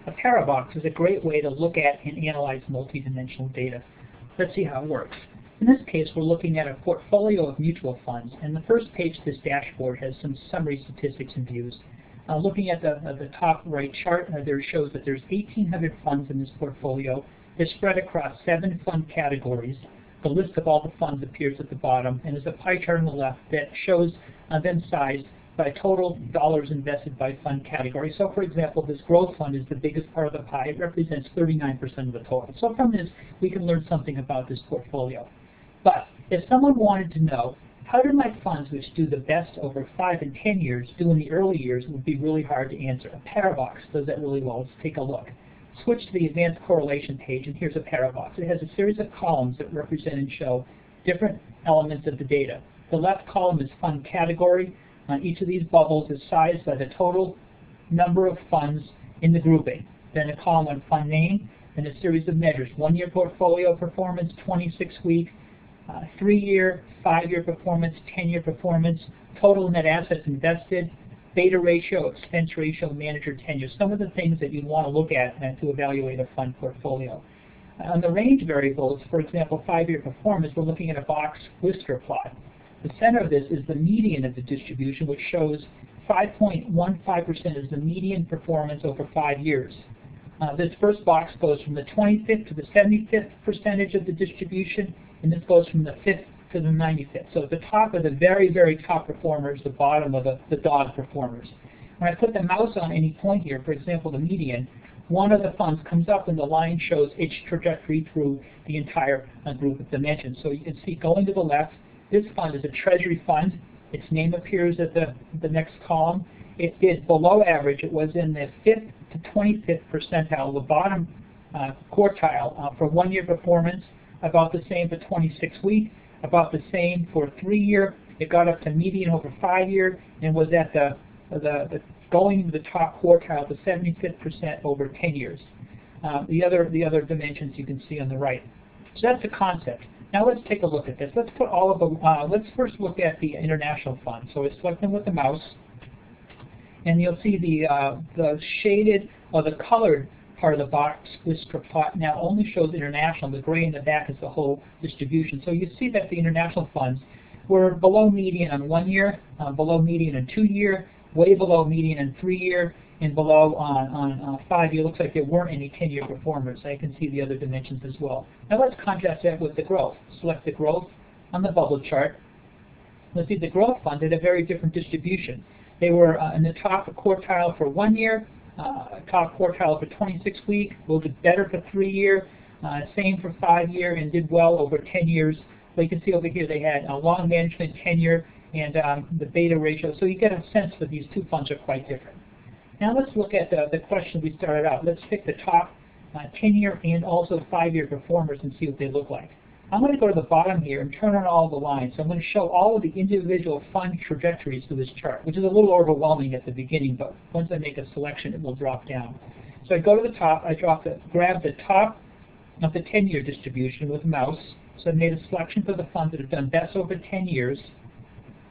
A Parabox is a great way to look at and analyze multidimensional data. Let's see how it works. In this case, we're looking at a portfolio of mutual funds, and the first page of this dashboard has some summary statistics and views. Looking at the top right chart, there shows that there's 1,800 funds in this portfolio. They're spread across 7 fund categories. The list of all the funds appears at the bottom, and there's a pie chart on the left that shows them sized by total dollars invested by fund category. So, for example, this growth fund is the biggest part of the pie. It represents 39% of the total. So from this, we can learn something about this portfolio. But if someone wanted to know, how do my funds, which do the best over 5 and 10 years, do in the early years, it would be really hard to answer. A Parabox does that really well. Let's take a look. Switch to the advanced correlation page, and here's a Parabox. It has a series of columns that represent and show different elements of the data. The left column is fund category. Each of these bubbles is sized by the total number of funds in the grouping. Then a column on fund name, and a series of measures: 1-year portfolio performance, 26-week, 3-year, 5-year performance, 10-year performance, total net assets invested, beta ratio, expense ratio, manager tenure. Some of the things that you'd want to look at to evaluate a fund portfolio. On the range variables, for example, 5-year performance, we're looking at a box whisker plot. The center of this is the median of the distribution, which shows 5.15% is the median performance over 5 years. This first box goes from the 25th to the 75th percentage of the distribution, and this goes from the 5th to the 95th. So at the top are the very, very top performers, the bottom are the dog performers. When I put the mouse on any point here, for example, the median, one of the funds comes up and the line shows its trajectory through the entire group of dimensions. So you can see going to the left, this fund is a treasury fund. Its name appears at the next column. It did below average. It was in the 5th to 25th percentile, the bottom quartile for 1-year performance, about the same for 26-week, about the same for 3-year. It got up to median over 5-year and was at going to the top quartile, the 75th percent over 10 years. The other dimensions you can see on the right. So that's the concept. Now let's take a look at this. Let's put all of the. Let's first look at the international fund. So I select them with the mouse, and you'll see the shaded or the colored part of the box whisker plot now only shows international. The gray in the back is the whole distribution. So you see that the international funds were below median on 1 year, below median on 2 year, way below median on 3 year, and below on 5 year. Looks like there weren't any 10-year performers. I can see the other dimensions as well. Now let's contrast that with the growth. Select the growth on the bubble chart. Let's see, the growth fund did a very different distribution. They were in the top quartile for 1 year, top quartile for 26-week, a little bit better for 3 year, same for 5 year, and did well over 10 years. So you can see over here they had a long management tenure and the beta ratio. So you get a sense that these two funds are quite different. Now let's look at the question we started out. Let's pick the top 10-year and also 5-year performers and see what they look like. I'm going to go to the bottom here and turn on all the lines. So I'm going to show all of the individual fund trajectories to this chart, which is a little overwhelming at the beginning, but once I make a selection, it will drop down. So I go to the top, I grab the top of the 10-year distribution with the mouse. So I made a selection for the funds that have done best over 10 years.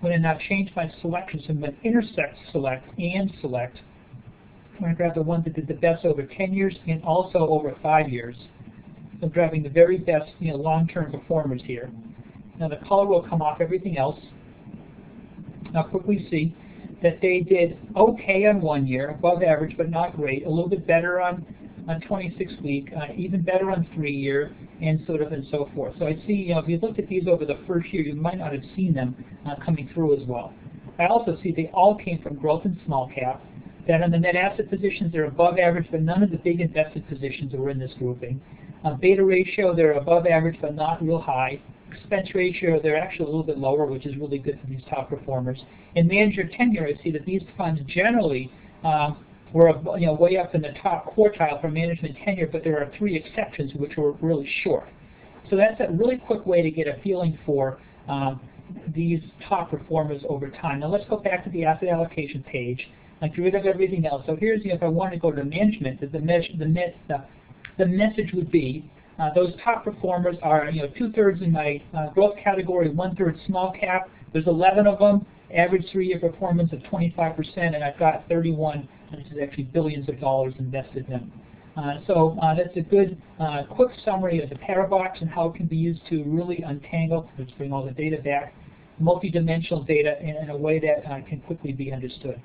I'm going to now change my selection, so I'm going to intersect select and select. I'm going to grab the ones that did the best over 10 years and also over 5 years. So I'm grabbing the very best long-term performers here. Now the color will come off everything else. Now quickly see that they did okay on 1 year, above average but not great, a little bit better on 26-week, even better on 3 year, and so forth. So I see, if you looked at these over the first year, you might not have seen them coming through as well. I also see they all came from growth and small cap. That on the net asset positions, they're above average, but none of the big invested positions were in this grouping. Beta ratio, they're above average, but not real high. Expense ratio, they're actually a little bit lower, which is really good for these top performers. In manager tenure, I see that these funds generally were way up in the top quartile for management tenure, but there are 3 exceptions which were really short. So that's a really quick way to get a feeling for these top performers over time. Now let's go back to the asset allocation page. I get rid of everything else. So here's if I want to go to management, the message would be those top performers are 2/3 in my growth category, 1/3 small cap. There's 11 of them. Average 3-year performance of 25%, and I've got 31 and this is actually billions of dollars invested in them. So that's a good quick summary of the Parabox and how it can be used to really untangle, let's bring all the data back, multidimensional data in a way that can quickly be understood.